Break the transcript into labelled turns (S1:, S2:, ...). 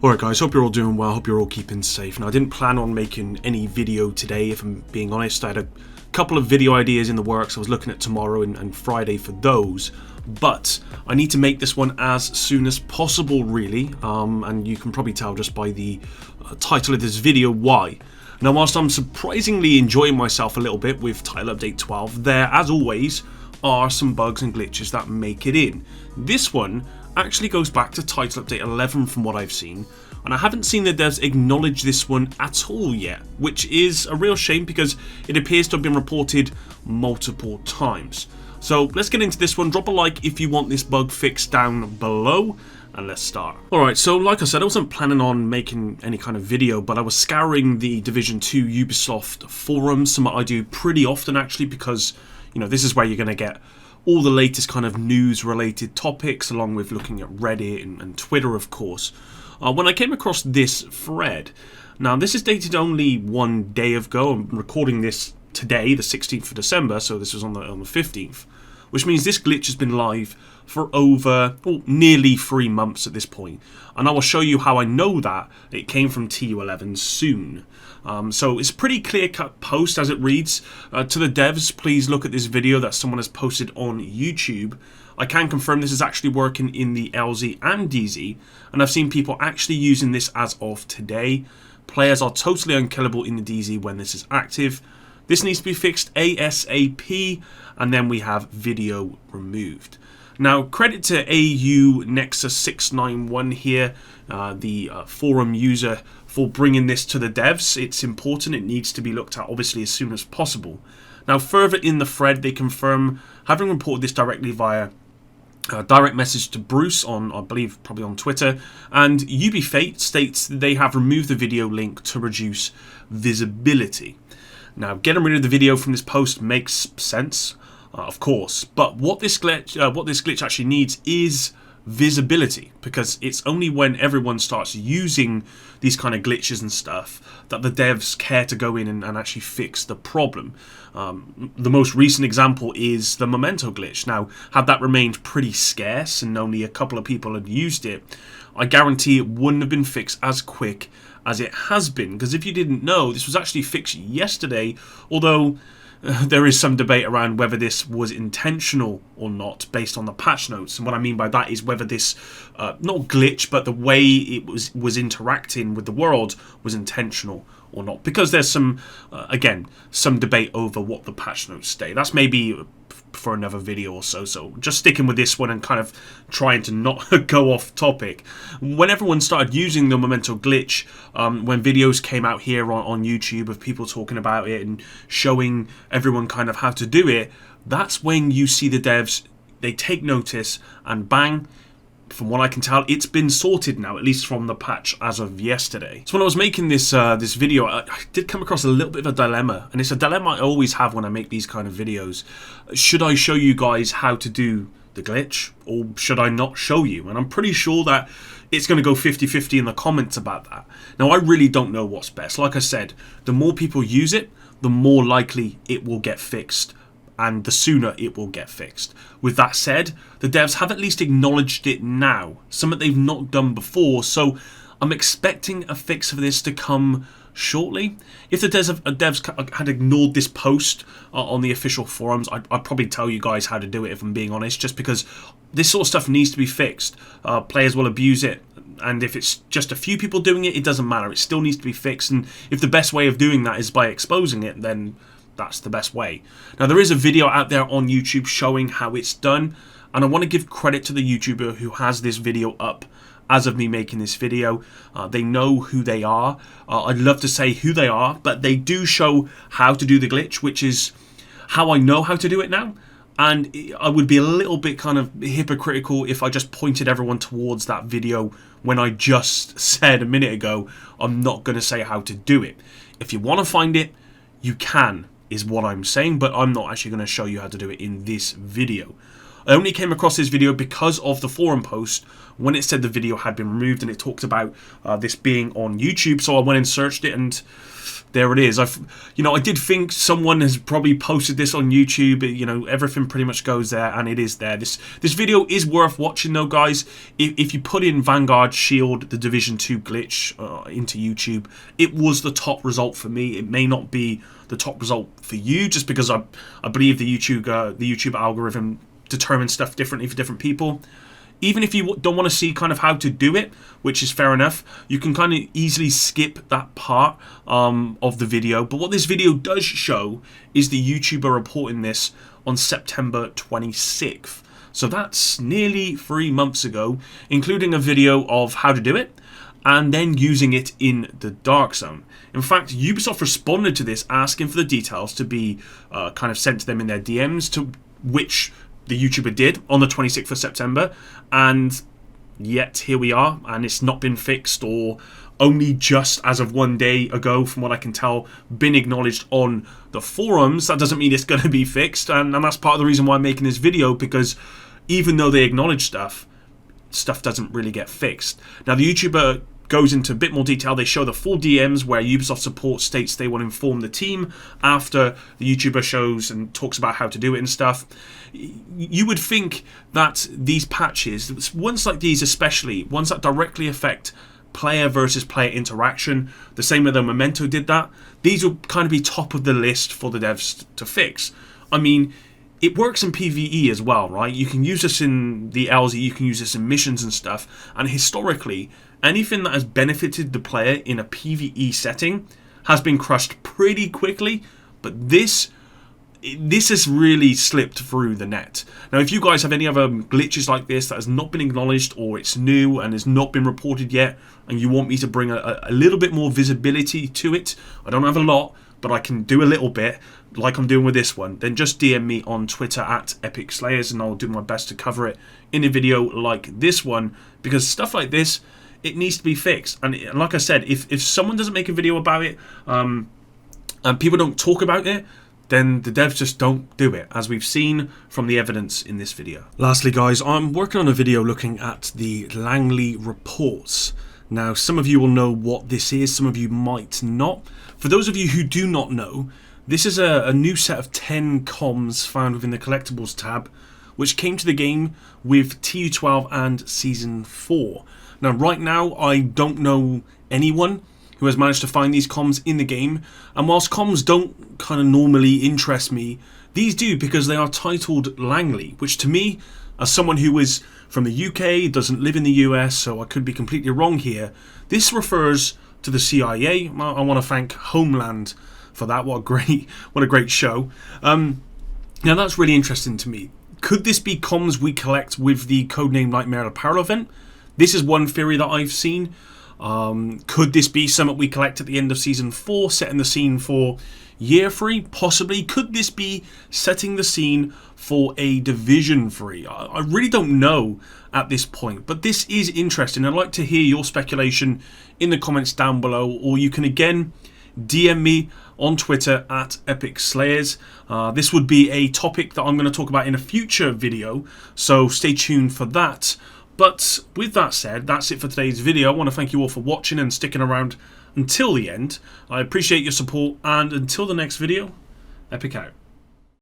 S1: Alright guys, hope you're all doing well, hope you're all keeping safe. Now I didn't plan on making any video today, if I'm being honest. I had a couple of video ideas in the works. I was looking at tomorrow and Friday for those, but I need to make this one as soon as possible really, and you can probably tell just by the title of this video why. Now whilst I'm surprisingly enjoying myself a little bit with title update 12, there as always are some bugs and glitches that make it in. This one actually goes back to title update 11 from what I've seen, and I haven't seen the devs acknowledge this one at all yet, which is a real shame because it appears to have been reported multiple times. So let's get into this one. Drop a like if you want this bug fixed down below, and let's start. Alright, so like I said, I wasn't planning on making any kind of video, but I was scouring the Division 2 Ubisoft forums, something I do pretty often actually, because you know, this is where you're going to get all the latest kind of news related topics, along with looking at Reddit and Twitter of course. When I came across this thread, now this is dated only one day ago. I'm recording this today, the 16th of December, so this was on the 15th, which means this glitch has been live for over nearly 3 months at this point, and I will show you how I know that it came from TU11 soon. So it's a pretty clear-cut post as it reads. To the devs, please look at this video that someone has posted on YouTube. I can confirm this is actually working in the LZ and DZ, and I've seen people actually using this as of today. Players are totally unkillable in the DZ when this is active. This needs to be fixed ASAP, and then we have video removed. Now, credit to AU Nexus 691 here, the forum user, for bringing this to the devs. It's important, it needs to be looked at obviously as soon as possible. Now, further in the thread, they confirm having reported this directly via direct message to Bruce on, I believe, probably on Twitter, and Ubisoft states they have removed the video link to reduce visibility. Now, getting rid of the video from this post makes sense, of course, but what this glitch actually needs is visibility, because it's only when everyone starts using these kind of glitches and stuff that the devs care to go in and actually fix the problem. The most recent example is the MEMENTO glitch. Now, had that remained pretty scarce and only a couple of people had used it, I guarantee it wouldn't have been fixed as quick as it has been, because if you didn't know, this was actually fixed yesterday, although there is some debate around whether this was intentional or not based on the patch notes. And what I mean by that is whether this, not glitch, but the way it was interacting with the world was intentional or not. Because there's some, again, some debate over what the patch notes say. That's maybe for another video or so. So just sticking with this one and kind of trying to not go off topic. When everyone started using the MEMENTO glitch, when videos came out here on YouTube of people talking about it and showing everyone kind of how to do it, that's when you see the devs, they take notice and bang, from what I can tell, it's been sorted now, at least from the patch as of yesterday. So when I was making this this video, I did come across a little bit of a dilemma, and it's a dilemma I always have when I make these kind of videos. Should I show you guys how to do the glitch, or should I not show you? And I'm pretty sure that it's going to go 50-50 in the comments about that. Now, I really don't know what's best. Like I said, the more people use it, the more likely it will get fixed, and the sooner it will get fixed. With that said, the devs have at least acknowledged it now, something they've not done before, so I'm expecting a fix for this to come shortly. If the devs had ignored this post on the official forums, I'd probably tell you guys how to do it, if I'm being honest, just because this sort of stuff needs to be fixed. Players will abuse it, and if it's just a few people doing it, it doesn't matter. It still needs to be fixed, and if the best way of doing that is by exposing it, then that's the best way. Now, there is a video out there on YouTube showing how it's done, and I want to give credit to the YouTuber who has this video up as of me making this video. They know who they are. I'd love to say who they are, but they do show how to do the glitch, which is how I know how to do it now. And I would be a little bit kind of hypocritical if I just pointed everyone towards that video when I just said a minute ago I'm not going to say how to do it. If you want to find it, you can, is what I'm saying, but I'm not actually going to show you how to do it in this video. I only came across this video because of the forum post when it said the video had been removed, and it talked about this being on YouTube. So I went and searched it, and there it is. I did think someone has probably posted this on YouTube. Everything pretty much goes there, and it is there. This video is worth watching though, guys. If you put in Vanguard Shield, the Division 2 glitch into YouTube, it was the top result for me. It may not be the top result for you, just because I believe the YouTube algorithm determines stuff differently for different people. Even if you don't want to see kind of how to do it, which is fair enough, you can kind of easily skip that part of the video. But what this video does show is the YouTuber reporting this on September 26th. So that's nearly 3 months ago, including a video of how to do it, and then using it in the Dark Zone. In fact, Ubisoft responded to this, asking for the details to be kind of sent to them in their DMs, to which the YouTuber did on the 26th of September, and yet here we are, and it's not been fixed, or only just as of 1 day ago, from what I can tell, been acknowledged on the forums. That doesn't mean it's going to be fixed, and that's part of the reason why I'm making this video, because even though they acknowledge stuff doesn't really get fixed. Now, the YouTuber goes into a bit more detail. They show the full DMs where Ubisoft support states they will inform the team after the YouTuber shows and talks about how to do it and stuff. You would think that these patches, ones like these especially, ones that directly affect player versus player interaction, the same way that MEMENTO did that, these will kind of be top of the list for the devs to fix. I mean, it works in PvE as well, right? You can use this in the LZ, you can use this in missions and stuff, and historically, anything that has benefited the player in a PvE setting has been crushed pretty quickly, but this has really slipped through the net. Now, if you guys have any other glitches like this that has not been acknowledged, or it's new and has not been reported yet, and you want me to bring a little bit more visibility to it, I don't have a lot, but I can do a little bit, like I'm doing with this one, then just DM me on Twitter at Epic Slayers, and I'll do my best to cover it in a video like this one, because stuff like this, it needs to be fixed. And like I said, if someone doesn't make a video about it, and people don't talk about it, then the devs just don't do it, as we've seen from the evidence in this video. Lastly, guys, I'm working on a video looking at the Langley reports. Now, some of you will know what this is, some of you might not. For those of you who do not know, this is a new set of 10 comms found within the collectibles tab, which came to the game with TU12 and Season 4. Now, right now, I don't know anyone who has managed to find these comms in the game, and whilst comms don't kind of normally interest me, these do, because they are titled Langley, which to me, as someone who is from the UK, doesn't live in the US, so I could be completely wrong here, this refers to the CIA. I want to thank Homeland for that. What a great show. Now, that's really interesting to me. Could this be comms we collect with the codename Nightmare Apparel event? This is one theory that I've seen. Could this be something we collect at the end of Season 4, setting the scene for Year 3? Possibly. Could this be setting the scene for a Division 3? I really don't know at this point, but this is interesting. I'd like to hear your speculation in the comments down below, or you can again DM me on Twitter at Epic Slayers. This would be a topic that I'm going to talk about in a future video, so stay tuned for that. But with that said, that's it for today's video. I want to thank you all for watching and sticking around until the end. I appreciate your support, and until the next video, Epic out.